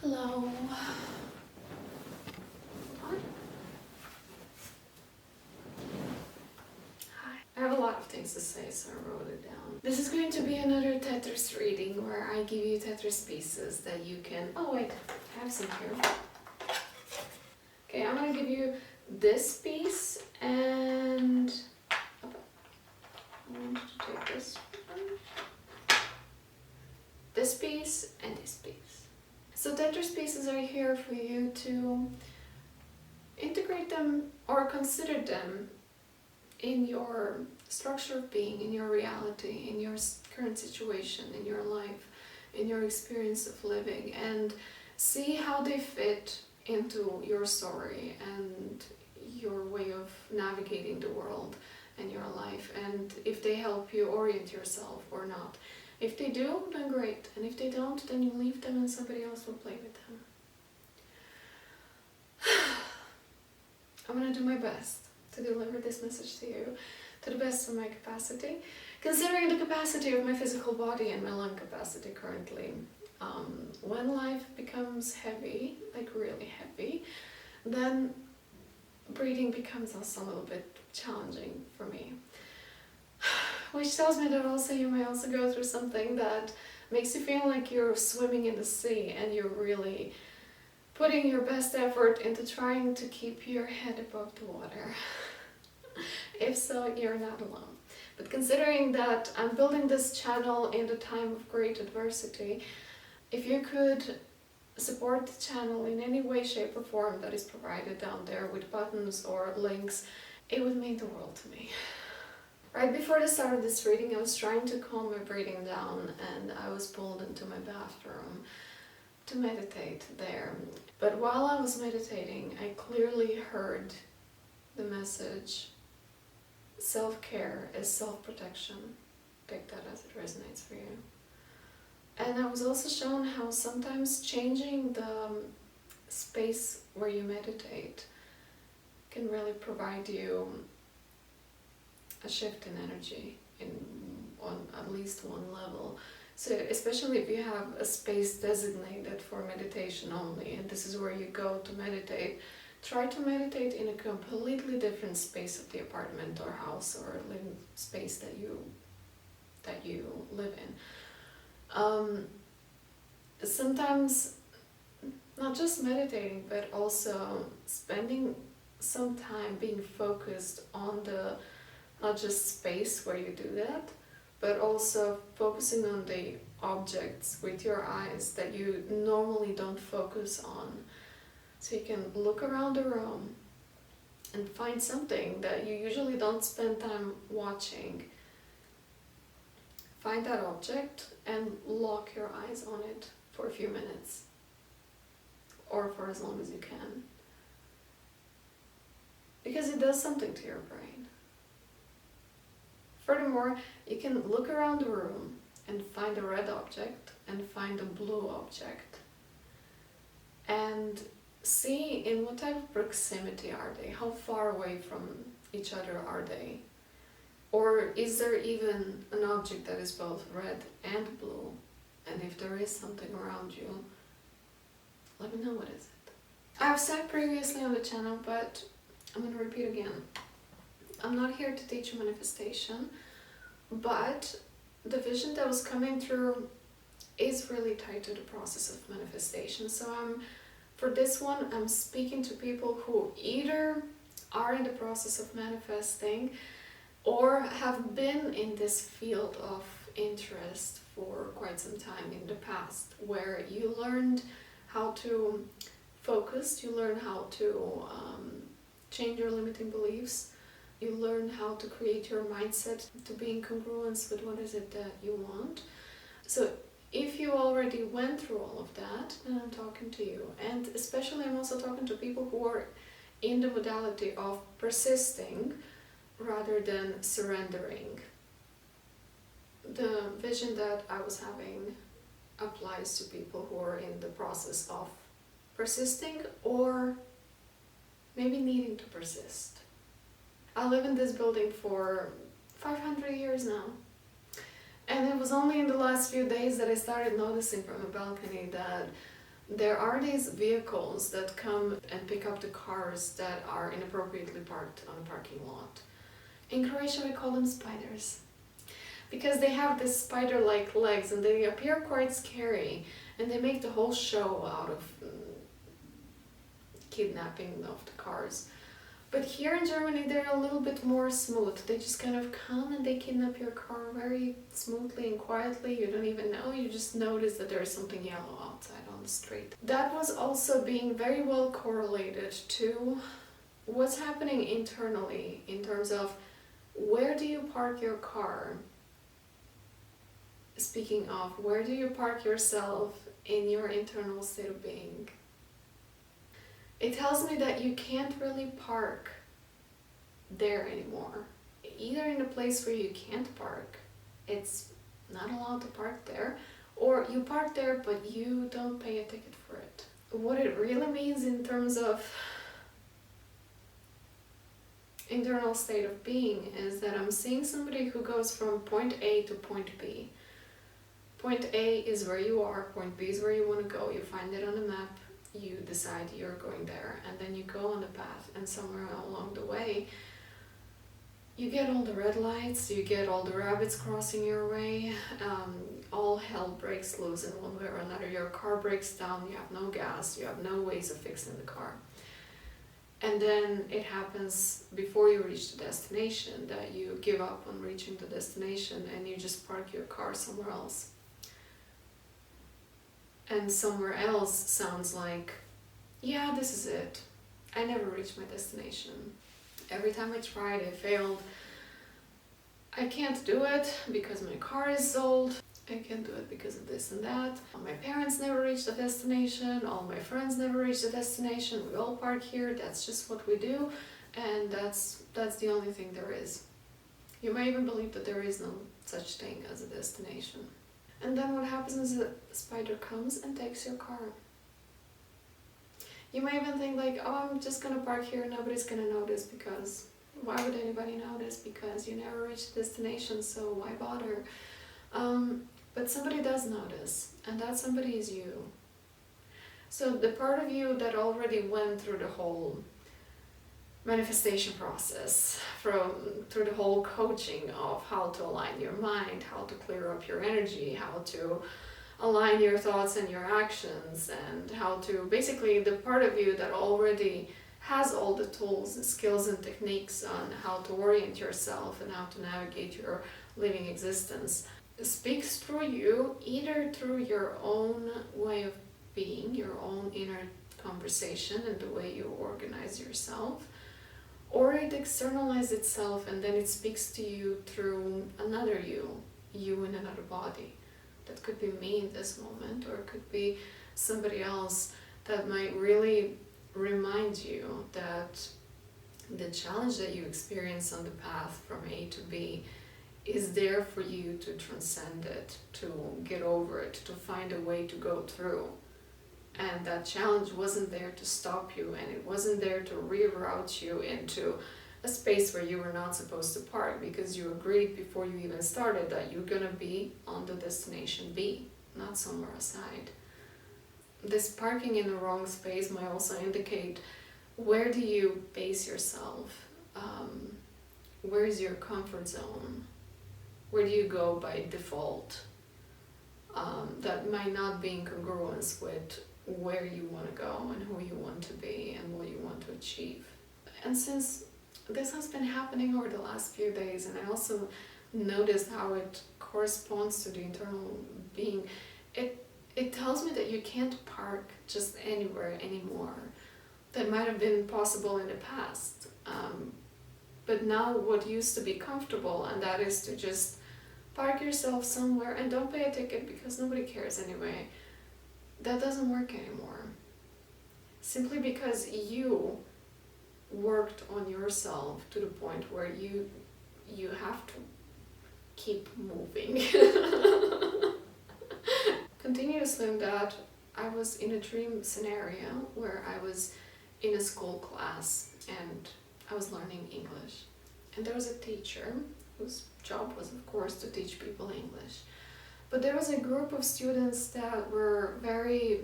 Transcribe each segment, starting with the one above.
Hello. Hi. I have a lot of things to say, so I wrote it down. This is going to be another Tetris reading where I give you Tetris pieces that you can... Oh wait, I have some here. Okay, I'm gonna give you this piece and... I want you to take this one. This piece and this piece. So Tetris pieces are here for you to integrate them or consider them in your structure of being, in your reality, in your current situation, in your life, in your experience of living, and see how they fit into your story and your way of navigating the world and your life, and if they help you orient yourself or not. If they do, then great, and if they don't, then you leave them and somebody else will play with them. I'm gonna do my best to deliver this message to you to the best of my capacity, considering the capacity of my physical body and my lung capacity currently. When life becomes heavy, like really heavy, then breathing becomes also a little bit challenging for me. Which tells me that also you may also go through something that makes you feel like you're swimming in the sea and you're really putting your best effort into trying to keep your head above the water. If so, you're not alone. But considering that I'm building this channel in a time of great adversity, if you could support the channel in any way, shape or form that is provided down there with buttons or links, it would mean the world to me. Right before the start of this reading, I was trying to calm my breathing down and I was pulled into my bathroom to meditate there. But while I was meditating, I clearly heard the message, self-care is self-protection. Take that as it resonates for you. And I was also shown how sometimes changing the space where you meditate can really provide you a shift in energy on at least one level. So especially if you have a space designated for meditation only, and this is where you go to meditate, try to meditate in a completely different space of the apartment or house or living space that you live in. Sometimes not just meditating, but also spending some time being focused on the not just space where you do that, but also focusing on the objects with your eyes that you normally don't focus on. So you can look around the room and find something that you usually don't spend time watching. Find that object and lock your eyes on it for a few minutes, or for as long as you can. Because it does something to your brain. Furthermore, you can look around the room and find a red object and find a blue object and see in what type of proximity are they, how far away from each other are they, or is there even an object that is both red and blue, and if there is something around you, let me know what is it. I've said previously on the channel, but I'm going to repeat again. I'm not here to teach you manifestation, but the vision that was coming through is really tied to the process of manifestation. So for this one, I'm speaking to people who either are in the process of manifesting or have been in this field of interest for quite some time in the past, where you learned how to focus, you learn how to change your limiting beliefs, you learn how to create your mindset to be in congruence with what is it that you want. So if you already went through all of that, then I'm talking to you. And especially I'm also talking to people who are in the modality of persisting rather than surrendering. The vision that I was having applies to people who are in the process of persisting or maybe needing to persist. I live in this building for 500 years now. And it was only in the last few days that I started noticing from a balcony that there are these vehicles that come and pick up the cars that are inappropriately parked on a parking lot. In Croatia we call them spiders, because they have this spider-like legs and they appear quite scary, and they make the whole show out of kidnapping of the cars. But here in Germany they're a little bit more smooth. They just kind of come and they kidnap your car very smoothly and quietly. You don't even know, you just notice that there's something yellow outside on the street. That was also being very well correlated to what's happening internally in terms of where do you park your car. Speaking of, where do you park yourself in your internal state of being? It tells me that you can't really park there anymore. Either in a place where you can't park, it's not allowed to park there, or you park there but you don't pay a ticket for it. What it really means in terms of internal state of being is that I'm seeing somebody who goes from point A to point B. Point A is where you are, point B is where you want to go. You find it on the map, you decide you're going there, and then you go on the path, and somewhere along the way you get all the red lights, you get all the rabbits crossing your way, all hell breaks loose in one way or another. Your car breaks down, you have no gas, you have no ways of fixing the car. And then it happens before you reach the destination that you give up on reaching the destination and you just park your car somewhere else. And somewhere else sounds like, yeah, this is it. I never reached my destination. Every time I tried, I failed. I can't do it because my car is sold. I can't do it because of this and that. My parents never reached the destination. All my friends never reached the destination. We all park here. That's just what we do. And that's the only thing there is. You may even believe that there is no such thing as a destination. And then what happens is a spider comes and takes your car. You may even think like, oh, I'm just gonna park here, nobody's gonna notice, because why would anybody notice? Because you never reached the destination, so why bother? But somebody does notice, and that somebody is you. So the part of you that already went through the whole manifestation process, through the whole coaching of how to align your mind, how to clear up your energy, how to align your thoughts and your actions, and how to, basically the part of you that already has all the tools and skills and techniques on how to orient yourself and how to navigate your living existence, speaks through you, either through your own way of being, your own inner conversation and the way you organize yourself, or it externalizes itself and then it speaks to you through another you in another body. That could be me in this moment, or it could be somebody else that might really remind you that the challenge that you experience on the path from A to B is there for you to transcend it, to get over it, to find a way to go through. And that challenge wasn't there to stop you, and it wasn't there to reroute you into a space where you were not supposed to park, because you agreed before you even started that you're gonna be on the destination B, not somewhere aside. This parking in the wrong space might also indicate, where do you base yourself? Where is your comfort zone? Where do you go by default? That might not be in congruence with where you want to go and who you want to be and what you want to achieve. And since this has been happening over the last few days, and I also noticed how it corresponds to the internal being, it tells me that you can't park just anywhere anymore. That might have been possible in the past, but now what used to be comfortable, and that is to just park yourself somewhere and don't pay a ticket because nobody cares anyway, that doesn't work anymore. Simply because you worked on yourself to the point where you have to keep moving. Continuously in that, I was in a dream scenario where I was in a school class and I was learning English. And there was a teacher whose job was, of course, to teach people English. But there was a group of students that were very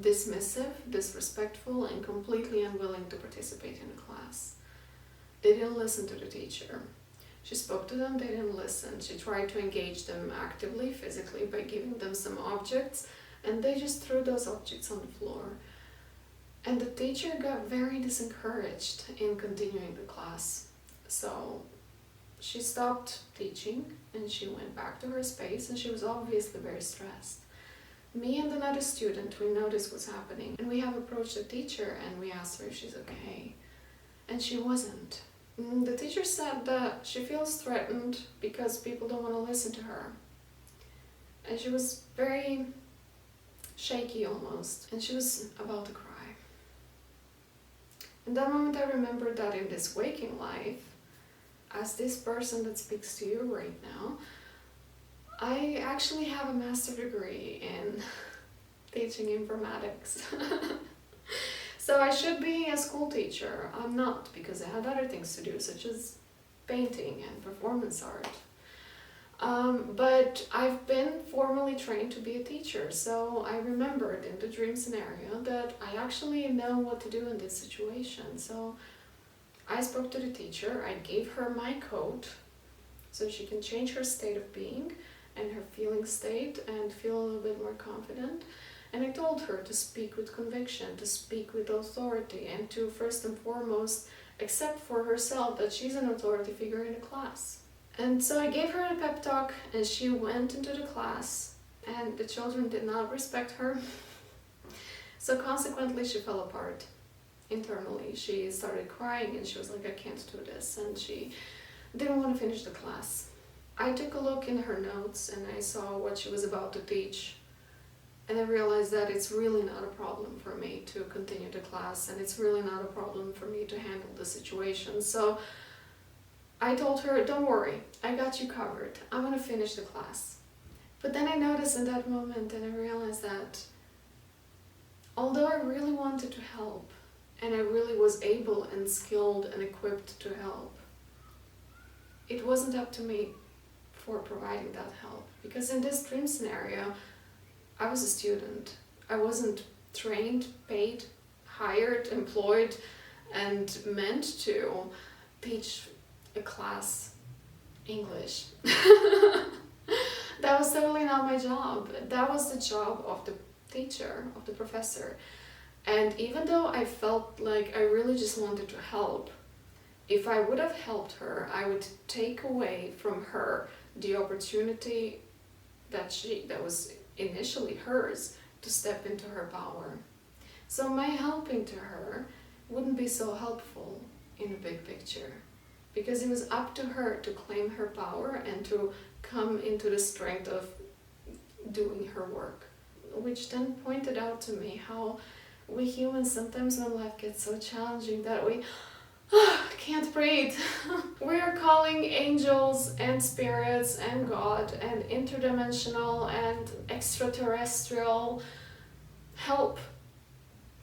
dismissive, disrespectful, and completely unwilling to participate in the class. They didn't listen to the teacher. She spoke to them, they didn't listen. She tried to engage them actively, physically, by giving them some objects, and they just threw those objects on the floor. And the teacher got very discouraged in continuing the class. So she stopped teaching and she went back to her space, and she was obviously very stressed. Me and another student, we noticed what's happening, and we have approached the teacher and we asked her if she's okay. And she wasn't. The teacher said that she feels threatened because people don't want to listen to her. And she was very shaky almost, and she was about to cry. In that moment I remembered that in this waking life, as this person that speaks to you right now, I actually have a master's degree in teaching informatics. So I should be a school teacher. I'm not, because I had other things to do, such as painting and performance art. But I've been formally trained to be a teacher, so I remembered in the dream scenario that I actually know what to do in this situation. So I spoke to the teacher, I gave her my code so she can change her state of being and her feeling state and feel a little bit more confident. And I told her to speak with conviction, to speak with authority, and to first and foremost accept for herself that she's an authority figure in the class. And so I gave her a pep talk, and she went into the class, and the children did not respect her. So consequently she fell apart internally. She started crying and she was like, I can't do this, and she didn't want to finish the class. I took a look in her notes and I saw what she was about to teach. And I realized that it's really not a problem for me to continue the class, and it's really not a problem for me to handle the situation. So I told her, don't worry, I got you covered. I'm gonna finish the class. But then I noticed in that moment, and I realized that although I really wanted to help, and I really was able and skilled and equipped to help, it wasn't up to me for providing that help. Because in this dream scenario, I was a student. I wasn't trained, paid, hired, employed, and meant to teach a class English. That was totally not my job. That was the job of the teacher, of the professor. And even though I felt like I really just wanted to help, if I would have helped her, I would take away from her the opportunity that was initially hers to step into her power. So my helping to her wouldn't be so helpful in the big picture, because it was up to her to claim her power and to come into the strength of doing her work, which then pointed out to me how we humans sometimes, when life gets so challenging that we can't breathe, we are calling angels and spirits and God and interdimensional and extraterrestrial help.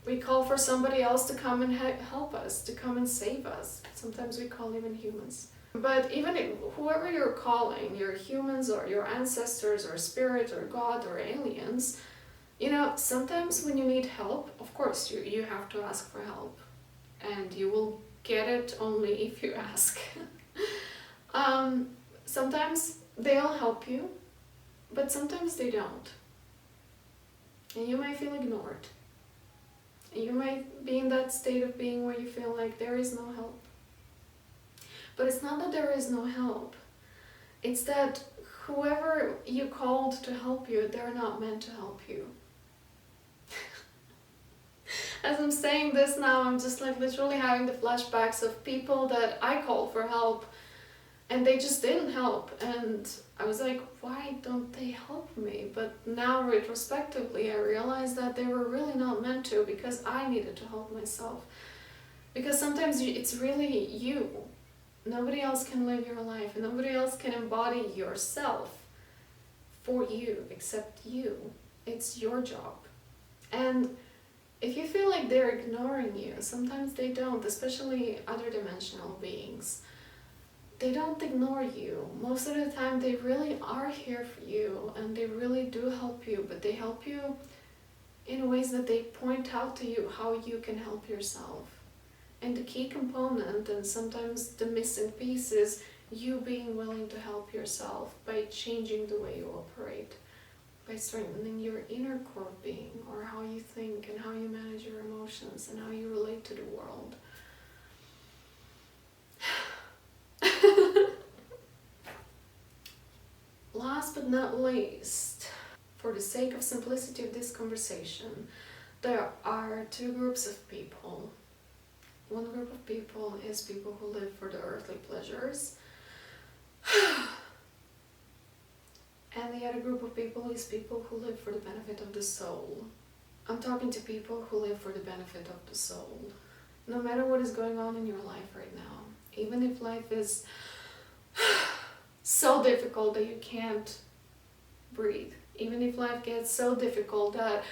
We call for somebody else to come and help us, to come and save us. Sometimes we call even humans. But even if, whoever you're calling, your humans or your ancestors or spirit or God or aliens, you know, sometimes when you need help, of course you have to ask for help, and you will get it only if you ask. Sometimes they'll help you, but sometimes they don't. And you might feel ignored. And you might be in that state of being where you feel like there is no help. But it's not that there is no help. It's that whoever you called to help you, they're not meant to help you. As I'm saying this now, I'm just like literally having the flashbacks of people that I called for help and they just didn't help. And I was like, why don't they help me? But now retrospectively, I realized that they were really not meant to, because I needed to help myself. Because sometimes it's really you. Nobody else can live your life, and nobody else can embody yourself for you except you. It's your job. And if you feel like they're ignoring you, sometimes they don't, especially other dimensional beings. They don't ignore you. Most of the time they really are here for you, and they really do help you, but they help you in ways that they point out to you how you can help yourself. And the key component, and sometimes the missing piece, is you being willing to help yourself by changing the way you operate, by strengthening your inner core being, or how you think and how you manage your emotions and how you relate to the world. Last but not least, for the sake of simplicity of this conversation, there are two groups of people. One group of people is people who live for the earthly pleasures, and the other group of people is people who live for the benefit of the soul. I'm talking to people who live for the benefit of the soul. No matter what is going on in your life right now, even if life is so difficult that you can't breathe, even if life gets so difficult that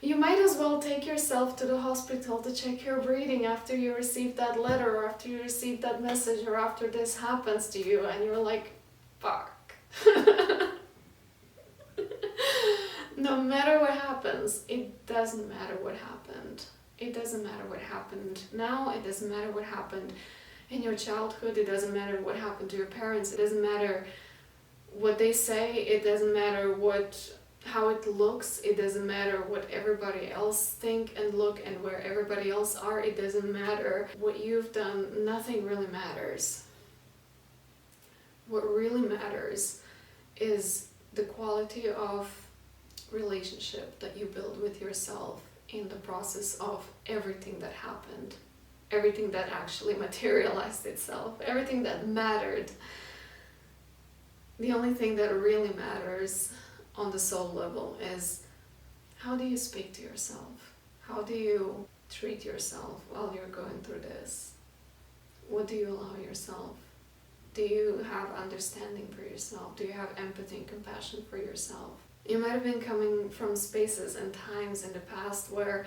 you might as well take yourself to the hospital to check your breathing after you receive that letter, or after you receive that message, or after this happens to you and you're like, fuck. No matter what happens, it doesn't matter what happened. It doesn't matter what happened now, it doesn't matter what happened in your childhood, it doesn't matter what happened to your parents, it doesn't matter what they say, it doesn't matter how it looks, it doesn't matter what everybody else think and look and where everybody else are, it doesn't matter what you've done, nothing really matters. What really matters is the quality of relationship that you build with yourself in the process of everything that happened, everything that actually materialized itself, everything that mattered. The only thing that really matters on the soul level is, how do you speak to yourself? How do you treat yourself while you're going through this? What do you allow yourself? Do you have understanding for yourself? Do you have empathy and compassion for yourself? You might have been coming from spaces and times in the past where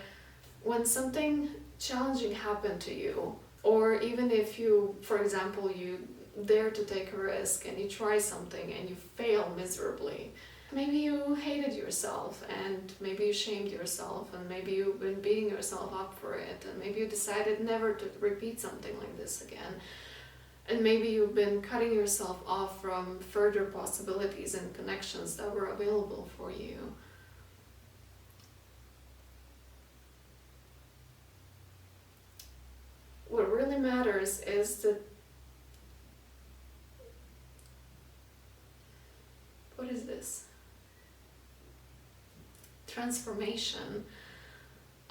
when something challenging happened to you, or even if you, for example, you dare to take a risk and you try something and you fail miserably, maybe you hated yourself, and maybe you shamed yourself, and maybe you've been beating yourself up for it, and maybe you decided never to repeat something like this again. And maybe you've been cutting yourself off from further possibilities and connections that were available for you. What really matters is that, what is this? Transformation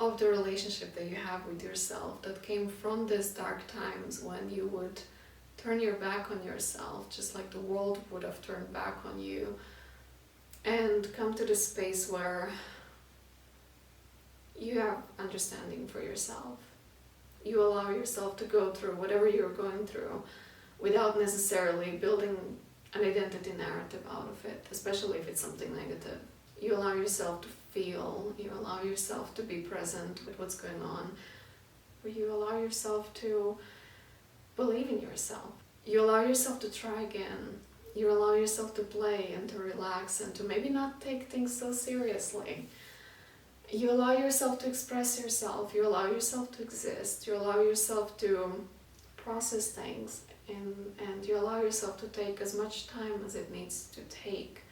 of the relationship that you have with yourself that came from these dark times when you would turn your back on yourself, just like the world would have turned back on you, and come to the space where you have understanding for yourself. You allow yourself to go through whatever you're going through without necessarily building an identity narrative out of it, especially if it's something negative. You allow yourself to feel, you allow yourself to be present with what's going on, or you allow yourself to believe in yourself. You allow yourself to try again. You allow yourself to play and to relax and to maybe not take things so seriously. You allow yourself to express yourself. You allow yourself to exist. You allow yourself to process things, and you allow yourself to take as much time as it needs to take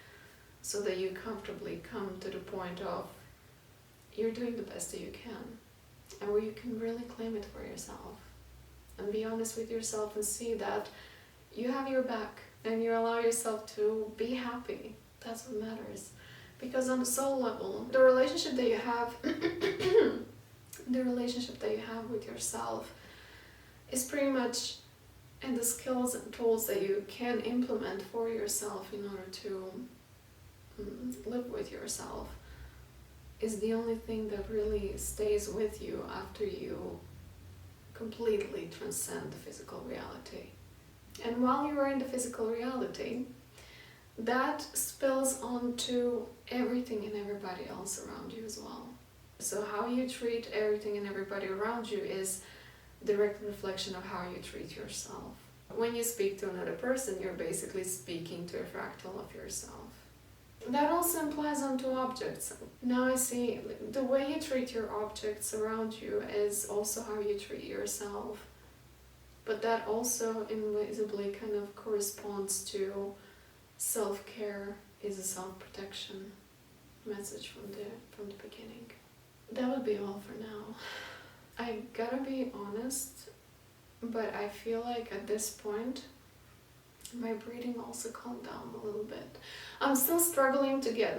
so that you comfortably come to the point of you're doing the best that you can, and where you can really claim it for yourself and be honest with yourself and see that you have your back, and you allow yourself to be happy. That's what matters. Because on the soul level, the relationship that you have the relationship that you have with yourself is pretty much, and the skills and tools that you can implement for yourself in order to live with yourself, is the only thing that really stays with you after you completely transcend the physical reality. And while you are in the physical reality, that spills onto everything and everybody else around you as well. So how you treat everything and everybody around you is a direct reflection of how you treat yourself. When you speak to another person, you're basically speaking to a fractal of yourself. That also implies onto objects. Now I see the way you treat your objects around you is also how you treat yourself. But that also invisibly kind of corresponds to self-care is a self-protection message from the beginning. That would be all for now. I gotta be honest, but I feel like at this point my breathing also calmed down a little bit. I'm still struggling to get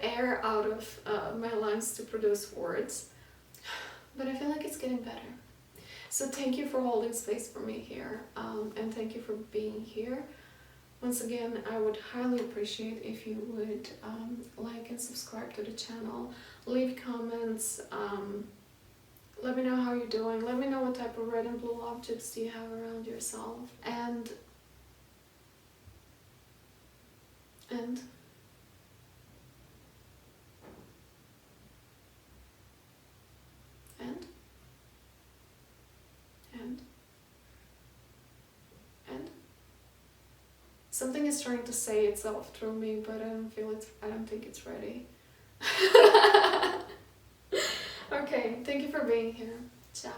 air out of my lungs to produce words, but I feel like it's getting better. So thank you for holding space for me here, and thank you for being here. Once again, I would highly appreciate if you would like and subscribe to the channel, leave comments, let me know how you're doing, let me know what type of red and blue objects do you have around yourself, and something is trying to say itself through me, but I don't think it's ready. Okay, thank you for being here. Ciao.